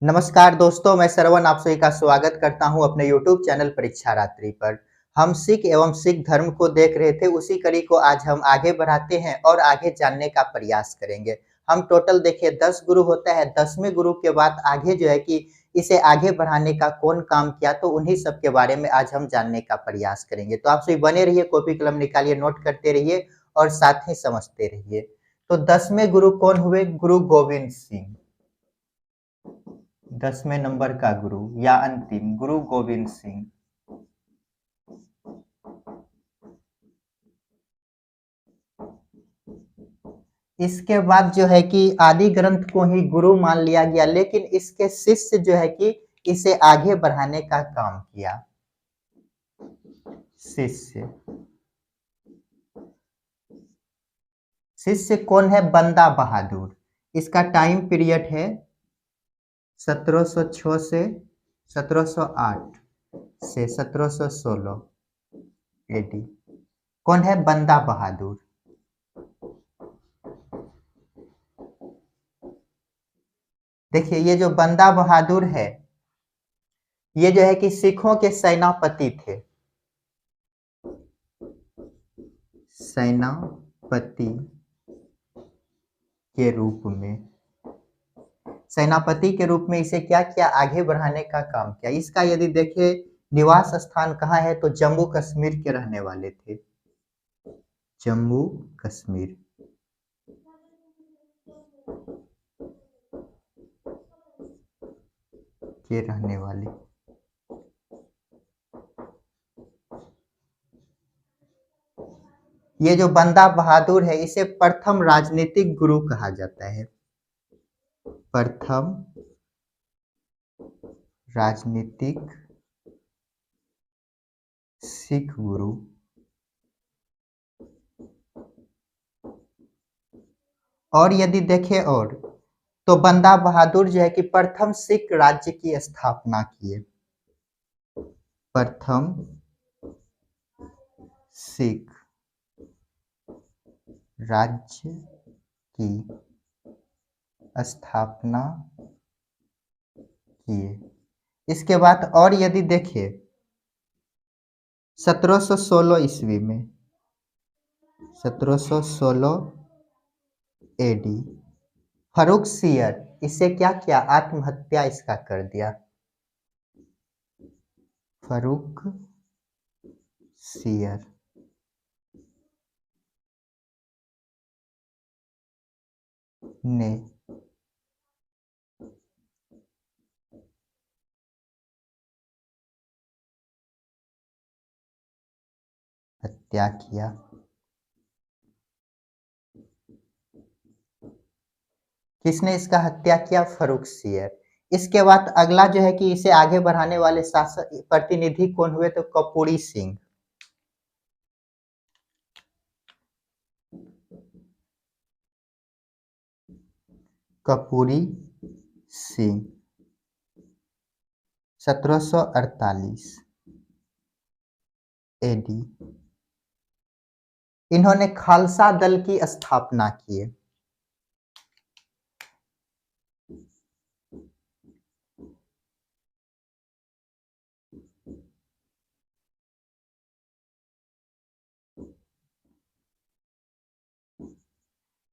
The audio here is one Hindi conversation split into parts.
नमस्कार दोस्तों, मैं श्रवण आप सभी का स्वागत करता हूं अपने YouTube चैनल परीक्षा रात्रि पर। हम सिख एवं सिख धर्म को देख रहे थे, उसी कड़ी को आज हम आगे बढ़ाते हैं और आगे जानने का प्रयास करेंगे। हम टोटल देखिए 10 गुरु होता है, 10वें गुरु के बाद आगे जो है कि इसे आगे बढ़ाने का कौन काम किया, तो उन्हीं सब के बारे में आज हम जानने का प्रयास करेंगे। तो आप सभी बने रहिए, कॉपी कलम निकालिए, नोट करते रहिए और साथ ही समझते रहिए। तो 10वें गुरु कौन हुए? गुरु गोविंद सिंह। 10वें नंबर का गुरु या अंतिम गुरु गोविंद सिंह। इसके बाद जो है कि आदि ग्रंथ को ही गुरु मान लिया गया, लेकिन इसके शिष्य जो है कि इसे आगे बढ़ाने का काम किया। शिष्य शिष्य कौन है? बंदा बहादुर। इसका टाइम पीरियड है 1706 से 1708 से 1716 एडी। कौन है? बंदा बहादुर। देखिए, ये जो बंदा बहादुर है, ये जो है कि सिखों के सेनापति थे। सेनापति के रूप में सेनापति के रूप में इसे क्या किया? आगे बढ़ाने का काम किया। इसका यदि देखें निवास स्थान कहाँ है, तो जम्मू कश्मीर के रहने वाले थे। जम्मू कश्मीर के रहने वाले। ये जो बंदा बहादुर है, इसे प्रथम राजनीतिक गुरु कहा जाता है। प्रथम राजनीतिक सिख गुरु। और यदि देखें और तो बंदा बहादुर जो है कि प्रथम सिख राज्य की स्थापना किए। प्रथम सिख राज्य की स्थापना किए। इसके बाद और यदि देखिए 1716 ईस्वी में 1716 एडी फर्रुख सियर इसे क्या किया? आत्महत्या इसका कर दिया। फर्रुख सियर ने हत्या किया। किसने इसका हत्या किया? फर्रुख सियर। इसके बाद अगला जो है कि इसे आगे बढ़ाने वाले शासक प्रतिनिधि कौन हुए? तो कपूरी सिंह। कपूरी सिंह 1748 एडी। इन्होंने खालसा दल की स्थापना की।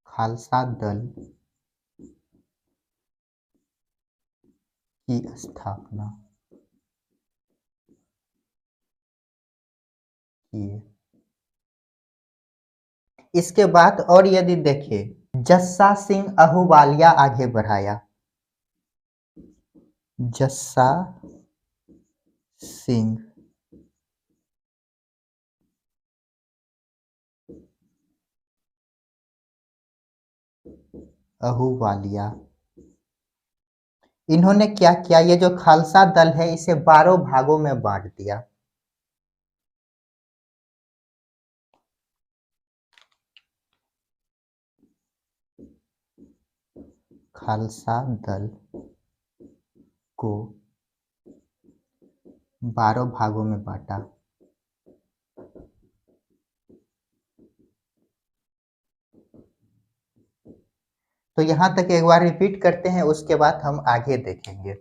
खालसा दल की स्थापना किए। इसके बाद और यदि देखें जस्सा सिंह अहूवालिया आगे बढ़ाया। जस्सा सिंह अहूवालिया, इन्होंने क्या किया? ये जो खालसा दल है इसे 12 भागों में बांट दिया। खालसा दल को 12 भागों में बांटा। तो यहाँ तक एक बार रिपीट करते हैं, उसके बाद हम आगे देखेंगे।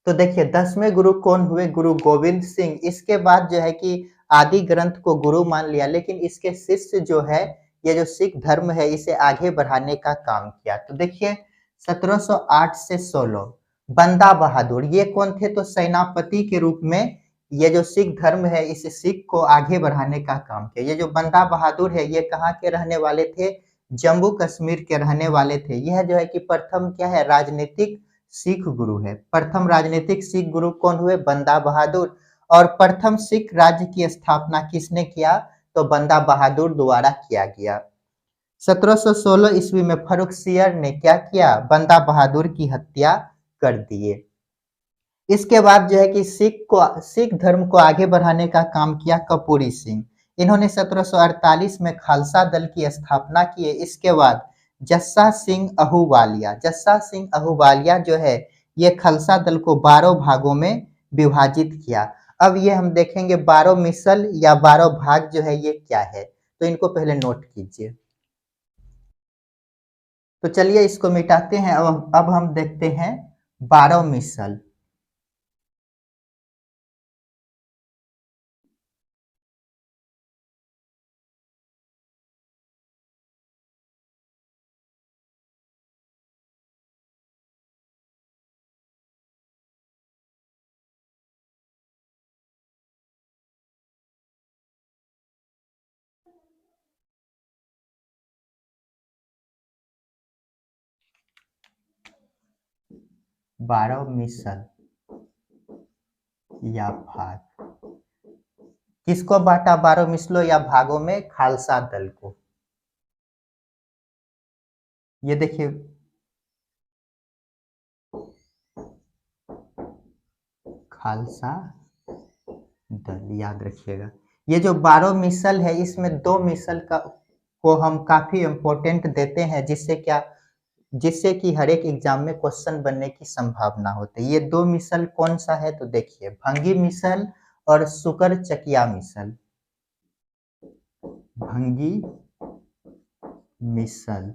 तो देखिए 10वें गुरु कौन हुए? गुरु गोविंद सिंह। इसके बाद जो है कि आदि ग्रंथ को गुरु मान लिया, लेकिन इसके शिष्य जो है, ये जो सिख धर्म है इसे आगे बढ़ाने का काम किया। तो देखिए 1708 से 16 बंदा बहादुर ये कौन थे? तो सेनापति के रूप में ये जो सिख धर्म है इस सिख को आगे बढ़ाने का काम किया। ये जो बंदा बहादुर है ये कहाँ के रहने वाले थे? जम्मू कश्मीर के रहने वाले थे। यह जो है कि प्रथम क्या है? राजनीतिक सिख गुरु है। प्रथम राजनीतिक सिख गुरु कौन हुए? बंदा बहादुर। और प्रथम सिख राज्य की स्थापना किसने किया? तो बंदा बहादुर द्वारा किया गया। 1716 ईस्वी में फर्रुखसियर ने क्या किया? बंदा बहादुर की हत्या कर दिए। इसके बाद जो है कि सिख धर्म को आगे बढ़ाने का काम किया कपूरी सिंह। इन्होंने 1748 में खालसा दल की स्थापना की है। इसके बाद जस्सा सिंह अहूवालिया जो है ये खालसा दल को 12 भागों में विभाजित किया। अब ये हम देखेंगे 12 मिसल या 12 भाग जो है ये क्या है, तो इनको पहले नोट कीजिए। तो चलिए इसको मिटाते हैं। अब हम देखते हैं 12 मिसल। बारह मिसल या भाग किसको बांटा 12 मिसलों या भागों में? खालसा दल को। ये देखिए खालसा दल याद रखिएगा। ये जो 12 मिसल है इसमें 2 मिसल का को हम काफी इम्पोर्टेंट देते हैं, जिससे क्या, जिससे कि हर एक एग्जाम में क्वेश्चन बनने की संभावना होती है। ये 2 मिसल कौन सा है? तो देखिए भंगी मिसल और सुकर चकिया मिसल। भंगी मिसल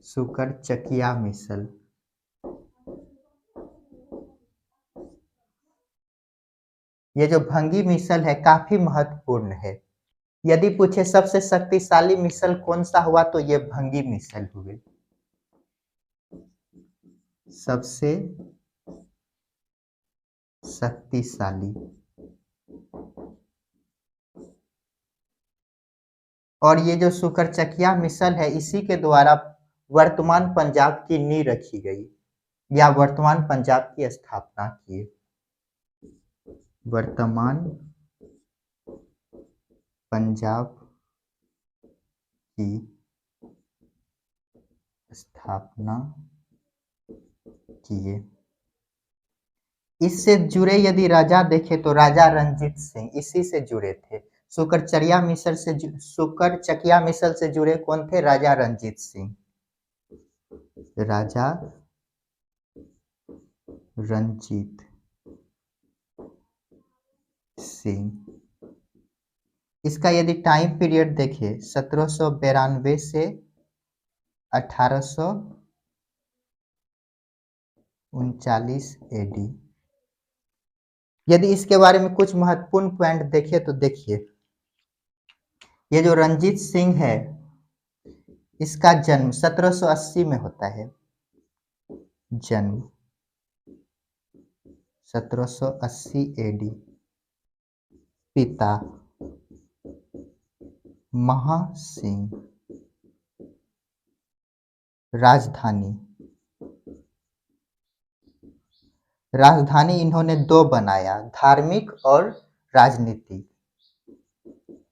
सुकर चकिया मिसल। ये जो भंगी मिसल है काफी महत्वपूर्ण है। यदि पूछे सबसे शक्तिशाली मिसल कौन सा हुआ, तो ये भंगी मिसल हुए। सबसे शक्तिशाली। और ये जो सुकरचकिया मिसल है इसी के द्वारा वर्तमान पंजाब की नींव रखी गई या वर्तमान पंजाब की स्थापना की। वर्तमान पंजाब की स्थापना किए। इससे जुड़े यदि राजा देखे तो राजा रणजीत सिंह इसी से जुड़े थे। सुकरचकिया मिसल से जुड़े कौन थे? राजा रणजीत सिंह। राजा रणजीत सिंह। इसका यदि टाइम पीरियड देखिए 1792 से 1839 एडी। यदि इसके बारे में कुछ महत्वपूर्ण पॉइंट देखिए तो देखिए ये जो रणजीत सिंह है इसका जन्म 1780 में होता है। जन्म 1780 एडी। पिता महासिंह। राजधानी राजधानी इन्होंने 2 बनाया, धार्मिक और राजनीतिक।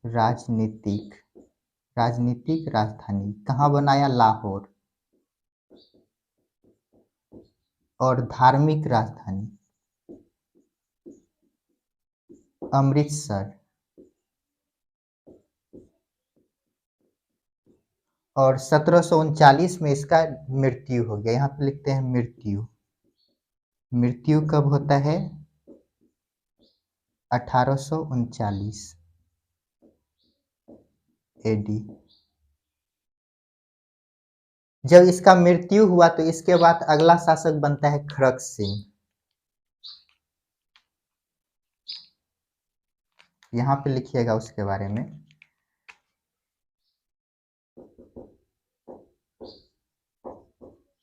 राजनीतिक राजनीतिक राजधानी कहाँ बनाया? लाहौर। और धार्मिक राजधानी अमृतसर। और 1739 में इसका मृत्यु हो गया। यहाँ पे लिखते हैं मृत्यु। मृत्यु कब होता है? 1839। एडी। जब इसका मृत्यु हुआ तो इसके बाद अगला शासक बनता है खड़क सिंह। यहाँ पे लिखिएगा उसके बारे में।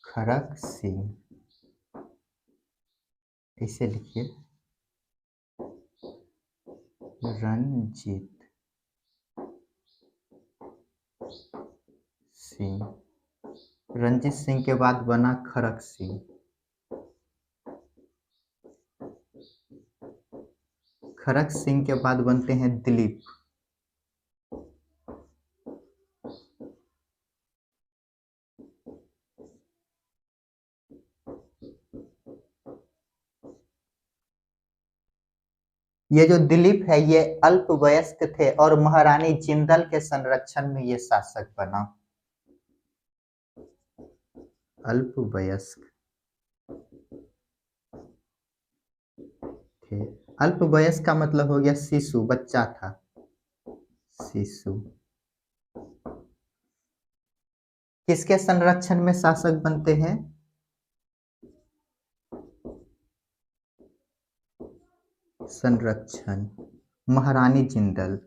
खड़क सिंह, इसे लिखिए रणजीत सिंह। रंजीत सिंह के बाद बना खड़क सिंह। खड़क सिंह के बाद बनते हैं दिलीप। ये जो दिलीप है ये अल्पवयस्क थे और महारानी जिंदल के संरक्षण में ये शासक बना। अल्पवयस्क थे। अल्पवयस्क का मतलब हो गया शिशु, बच्चा था, शिशु। किसके संरक्षण में शासक बनते हैं? संरक्षण, महारानी जिंदल।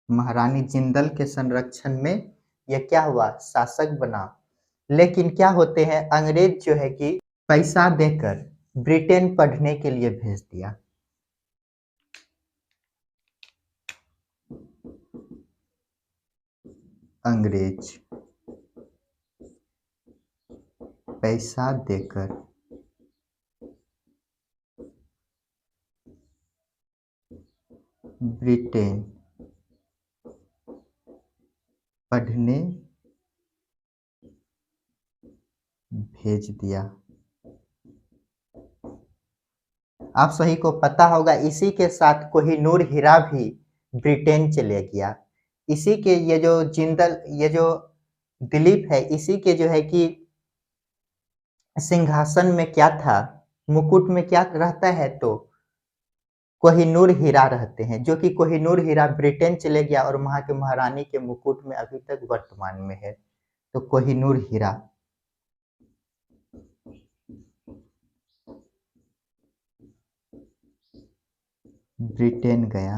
महारानी जिंदल के संरक्षण में यह क्या हुआ? शासक बना। लेकिन क्या होते हैं, अंग्रेज जो है कि पैसा देकर ब्रिटेन पढ़ने के लिए भेज दिया। अंग्रेज पैसा देकर ब्रिटेन पढ़ने भेज दिया। आप सभी को पता होगा इसी के साथ कोहिनूर हीरा भी ब्रिटेन चले गया। इसी के ये जो जिंदल, ये जो दिलीप है, इसी के जो है कि सिंहासन में क्या था, मुकुट में क्या रहता है, तो कोहिनूर हीरा रहते हैं, जो कि कोहिनूर हीरा ब्रिटेन चले गया और वहां के महारानी के मुकुट में अभी तक वर्तमान में है। तो कोहिनूर हीरा ब्रिटेन गया।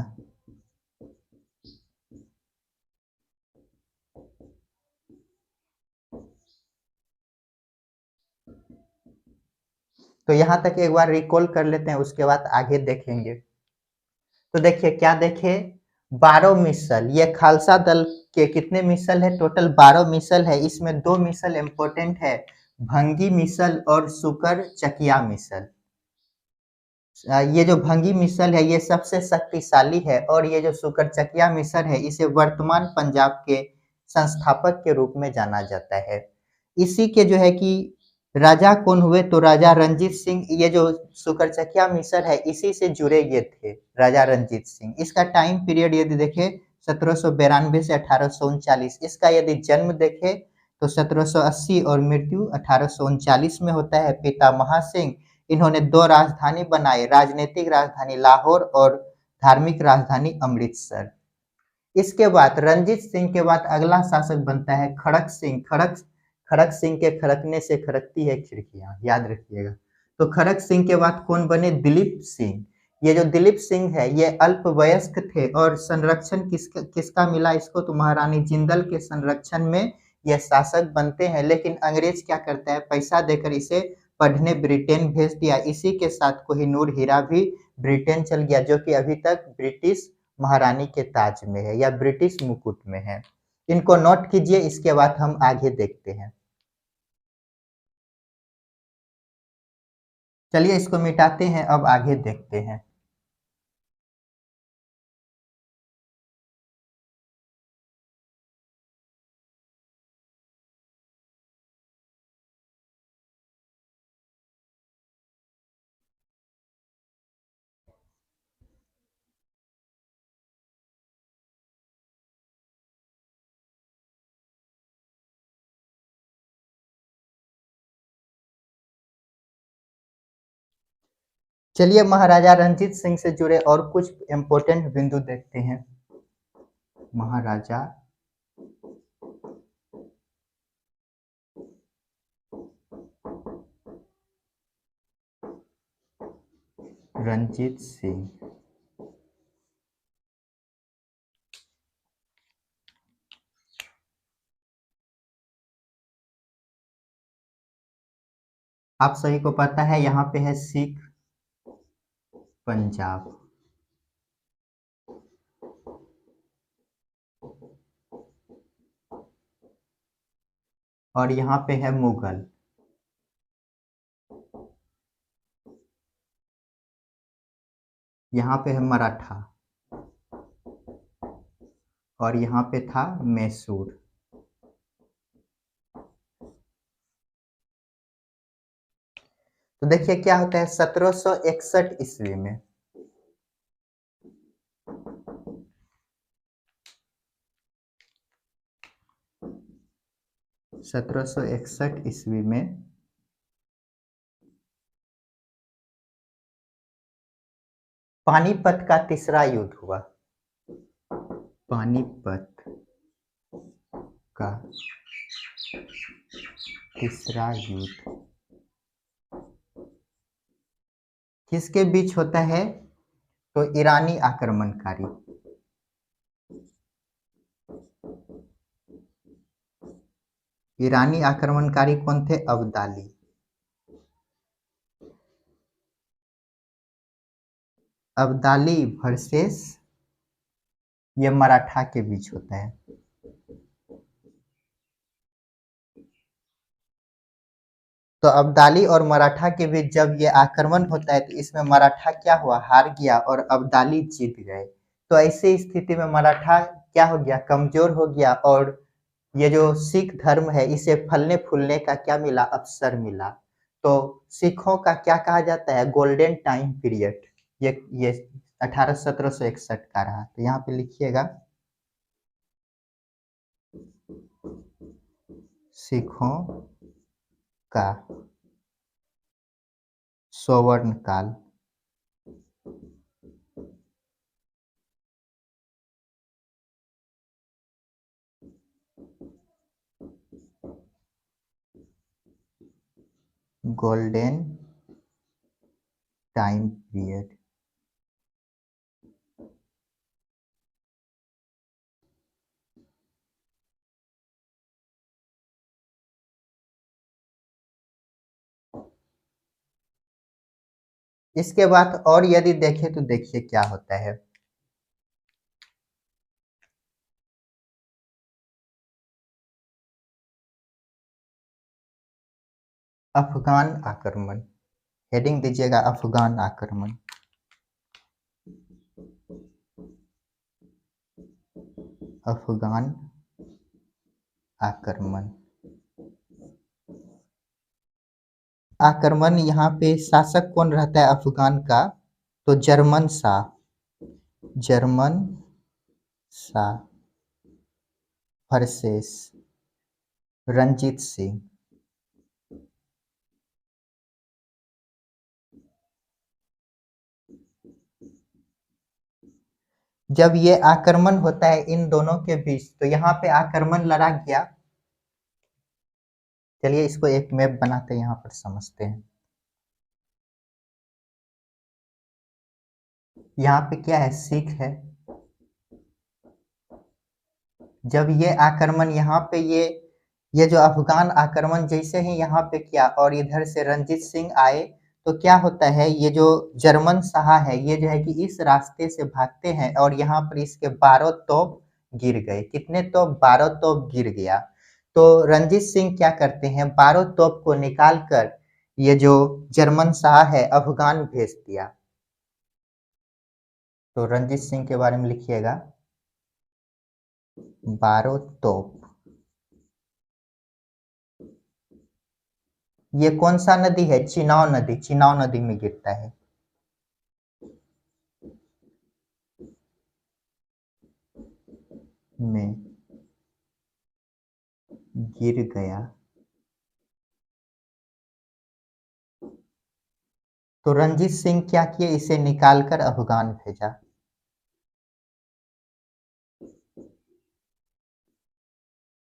तो यहां तक एक बार रिकॉल कर लेते हैं, उसके बाद आगे देखेंगे। तो देखिए क्या देखे, 12 मिसल। ये खालसा दल के कितने मिसल है? टोटल 12 मिसल है। इसमें 2 मिसल इंपॉर्टेंट है, भंगी मिसल और सुकर चकिया मिसल। ये जो भंगी मिसल है ये सबसे शक्तिशाली है और ये जो सुकरचकिया मिसल है इसे वर्तमान पंजाब के संस्थापक के रूप में जाना जाता है। इसी के जो है कि राजा कौन हुए? तो राजा रंजीत सिंह। ये जो सुकरचकिया मिसल है इसी से जुड़े ये थे, राजा रंजीत सिंह। इसका टाइम पीरियड यदि देखें 1792 से 1839। इसका यदि जन्म देखें तो 1780 और मृत्यु 1839 में होता है। पिता महासिंह, इन्होंने 2 राजधानी बनाए, राजनीतिक राजधानी लाहौर और धार्मिक राजधानी अमृतसर। इसके बाद रंजीत सिंह के बाद अगला शासक बनता है खड़क सिंह। खड़क सिंह के खड़कने से खड़कती है खिड़कियां, याद रखिएगा। तो खड़क सिंह के बाद कौन बने? दिलीप सिंह। ये जो दिलीप सिंह है ये अल्पवयस्क थे और संरक्षण किसका किसका मिला इसको? तो महारानी जिंदल के संरक्षण में यह शासक बनते हैं। लेकिन अंग्रेज क्या करता है, पैसा देकर इसे पढ़ने ब्रिटेन भेज दिया। इसी के साथ कोहिनूर हीरा भी ब्रिटेन चल गया, जो कि अभी तक ब्रिटिश महारानी के ताज में है या ब्रिटिश मुकुट में है। इनको नोट कीजिए, इसके बाद हम आगे देखते हैं। चलिए इसको मिटाते हैं, अब आगे देखते हैं। चलिए महाराजा रंजीत सिंह से जुड़े और कुछ इम्पोर्टेंट बिंदु देखते हैं। महाराजा रंजीत सिंह आप सभी को पता है यहाँ पे है सिख पंजाब, और यहाँ पे है मुगल। यहाँ पे है मराठा, और यहाँ पे था मैसूर। तो देखिए क्या होता है 1761 ईस्वी में 1761 ईस्वी में पानीपत का तीसरा युद्ध हुआ। पानीपत का तीसरा युद्ध किसके बीच होता है? तो ईरानी आक्रमणकारी, ईरानी आक्रमणकारी कौन थे? अब्दाली। अब्दाली वर्सेस ये मराठा के बीच होता है। तो अब्दाली और मराठा के बीच जब ये आक्रमण होता है तो इसमें मराठा क्या हुआ? हार गया और अब्दाली जीत गए। तो ऐसी स्थिति में मराठा क्या हो गया? कमजोर हो गया, और ये जो सिख धर्म है इसे फलने फूलने का क्या मिला? अवसर मिला। तो सिखों का क्या कहा जाता है? Golden time period. ये 1761 का रहा। तो यहाँ पे लिखिएगा सिखों का स्वर्ण काल। Golden time period. इसके बाद और यदि देखें तो देखिए क्या होता है। अफगान आक्रमण, हेडिंग दीजिएगा अफगान आक्रमण। अफगान आक्रमण। आक्रमण यहाँ पे शासक कौन रहता है अफगान का? तो जर्मन शाह, जर्मन शाह वर्सेस रंजीत सिंह। जब ये आक्रमण होता है इन दोनों के बीच तो यहाँ पे आक्रमण लड़ा गया। चलिए इसको एक मैप बनाते हैं, यहाँ पर समझते हैं। यहाँ पे क्या है? सिख है। जब ये आक्रमण यहाँ पे ये जो अफगान आक्रमण जैसे ही यहाँ पे किया और इधर से रंजीत सिंह आए तो क्या होता है? ये जो जर्मन शाह है ये जो है कि इस रास्ते से भागते हैं और यहाँ पर इसके 12 तोप गिर गए। कितने तोप? 12 तोप गिर गया। तो रंजीत सिंह क्या करते हैं? 12 तोप को निकाल कर ये जो जर्मन शाह है अफगान भेज दिया। तो रंजीत सिंह के बारे में लिखिएगा 12 तोप। ये कौन सा नदी है? चिनाव नदी, चिनाव नदी में गिरता है। में गिर गया। तो रंजीत सिंह क्या किए, इसे निकालकर अफगान भेजा।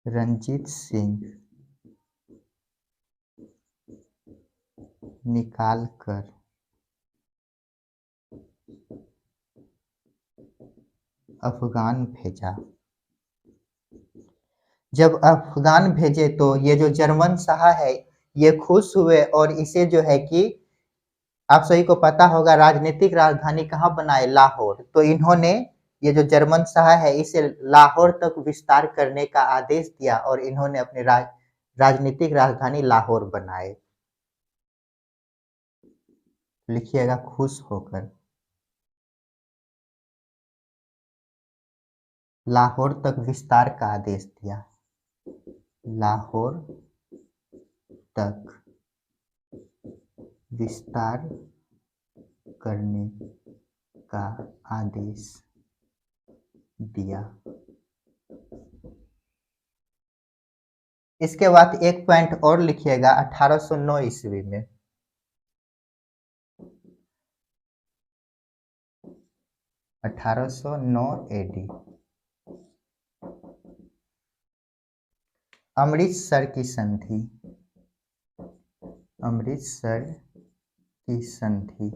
रंजीत सिंह निकालकर अफगान भेजा। जब अफगान भेजे तो ये जो जर्मन शाह है ये खुश हुए और इसे जो है कि आप सभी को पता होगा राजनीतिक राजधानी कहाँ बनाए, लाहौर। तो इन्होंने ये जो जर्मन शाह है इसे लाहौर तक विस्तार करने का आदेश दिया और इन्होंने अपने राजनीतिक राजधानी लाहौर बनाए। लिखिएगा खुश होकर, लाहौर तक विस्तार का आदेश दिया। लाहौर तक विस्तार करने का आदेश दिया। इसके बाद एक पॉइंट और लिखिएगा 1809 ईस्वी में। 1809 एडी अमृतसर की संधि। अमृतसर की संधि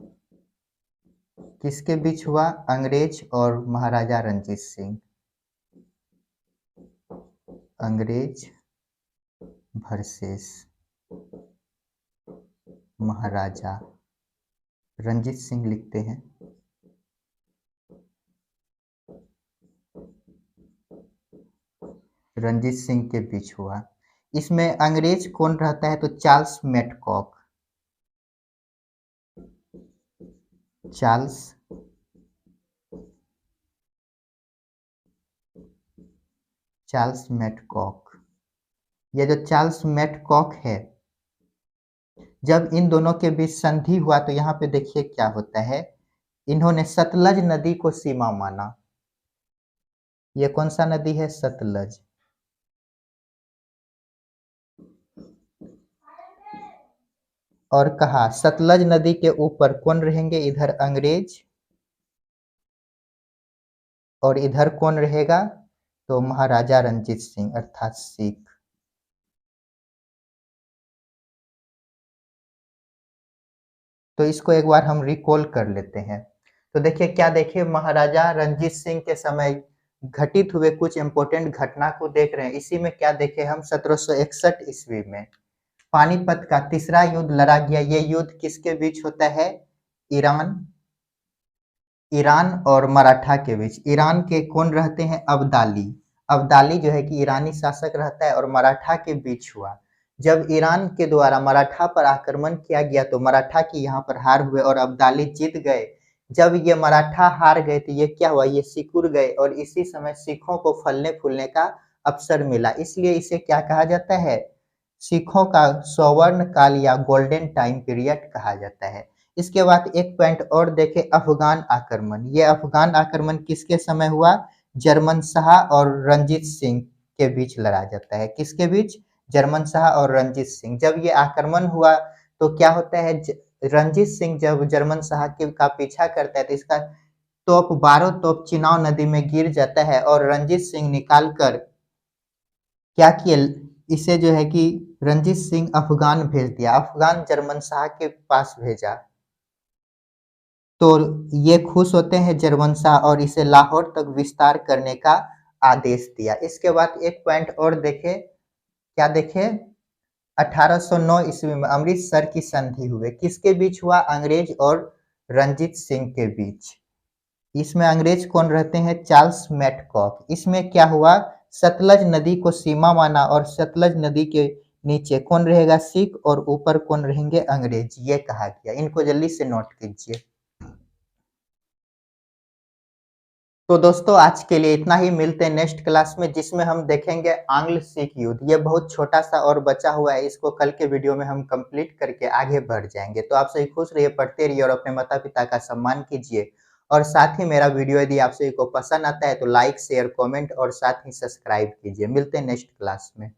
किसके बीच हुआ, अंग्रेज और महाराजा रंजीत सिंह। अंग्रेज वर्सेस महाराजा रंजीत सिंह लिखते हैं। रंजीत सिंह के बीच हुआ। इसमें अंग्रेज कौन रहता है, तो चार्ल्स मैडकॉक। चार्ल्स मैडकॉक। ये जो चार्ल्स मैडकॉक है, जब इन दोनों के बीच संधि हुआ तो यहाँ पे देखिए क्या होता है, इन्होंने सतलज नदी को सीमा माना। ये कौन सा नदी है, सतलज। और कहा सतलज नदी के ऊपर कौन रहेंगे, इधर अंग्रेज और इधर कौन रहेगा, तो महाराजा रंजीत सिंह अर्थात सिख। तो इसको एक बार हम रिकॉल कर लेते हैं। तो देखिए क्या, देखिए महाराजा रंजीत सिंह के समय घटित हुए कुछ इंपोर्टेंट घटना को देख रहे हैं। इसी में क्या देखे हम, 1761 ईस्वी में पानीपत का तीसरा युद्ध लड़ा गया। ये युद्ध किसके बीच होता है, ईरान और मराठा के बीच। ईरान के कौन रहते हैं, अब्दाली। अब्दाली जो है कि ईरानी शासक रहता है और मराठा के बीच हुआ। जब ईरान के द्वारा मराठा पर आक्रमण किया गया तो मराठा की यहाँ पर हार हुए और अब्दाली जीत गए। जब ये मराठा हार गए तो ये क्या हुआ, ये सिकुड़ गए और इसी समय सिखों को फलने फूलने का अवसर मिला। इसलिए इसे क्या कहा जाता है, सिखों का स्वर्ण काल या गोल्डन टाइम पीरियड कहा जाता है। इसके बाद एक पॉइंट और देखें, अफगान आक्रमण। ये अफगान आक्रमण किसके समय हुआ, जर्मन शाह और रंजीत सिंह के बीच लड़ा जाता है। किसके बीच, जर्मन शाह और रंजीत सिंह। जब ये आक्रमण हुआ तो क्या होता है, रंजीत सिंह जब जर्मन शाह का पीछा करता है तो इसका तोप 12 तोप चिनाव नदी में गिर जाता है और रंजीत सिंह निकाल कर क्या किए, इसे जो है कि रंजीत सिंह अफगान भेज दिया। अफगान जर्मन शाह के पास भेजा तो ये खुश होते हैं जर्मन शाह और इसे लाहौर तक विस्तार करने का आदेश दिया। इसके बाद एक पॉइंट और देखे, क्या देखे, 1809 ईस्वी में अमृतसर की संधि हुए। किसके बीच हुआ, अंग्रेज और रंजीत सिंह के बीच। इसमें अंग्रेज कौन रहते हैं, चार्ल्स मैडकॉक। इसमें क्या हुआ, सतलज नदी को सीमा माना और सतलज नदी के नीचे कौन रहेगा, सिख और ऊपर कौन रहेंगे, अंग्रेज। ये कहा गया। इनको जल्दी से नोट कीजिए। तो दोस्तों आज के लिए इतना ही, मिलते हैं नेक्स्ट क्लास में जिसमें हम देखेंगे आंग्ल सिख युद्ध। ये बहुत छोटा सा और बचा हुआ है, इसको कल के वीडियो में हम कंप्लीट करके आगे बढ़ जाएंगे। तो आप सभी खुश रहिए, पढ़ते रहिए और अपने माता पिता का सम्मान कीजिए। और साथ ही मेरा वीडियो यदि आप सभी को पसंद आता है तो लाइक शेयर कमेंट और साथ ही सब्सक्राइब कीजिए। मिलते हैं नेक्स्ट क्लास में।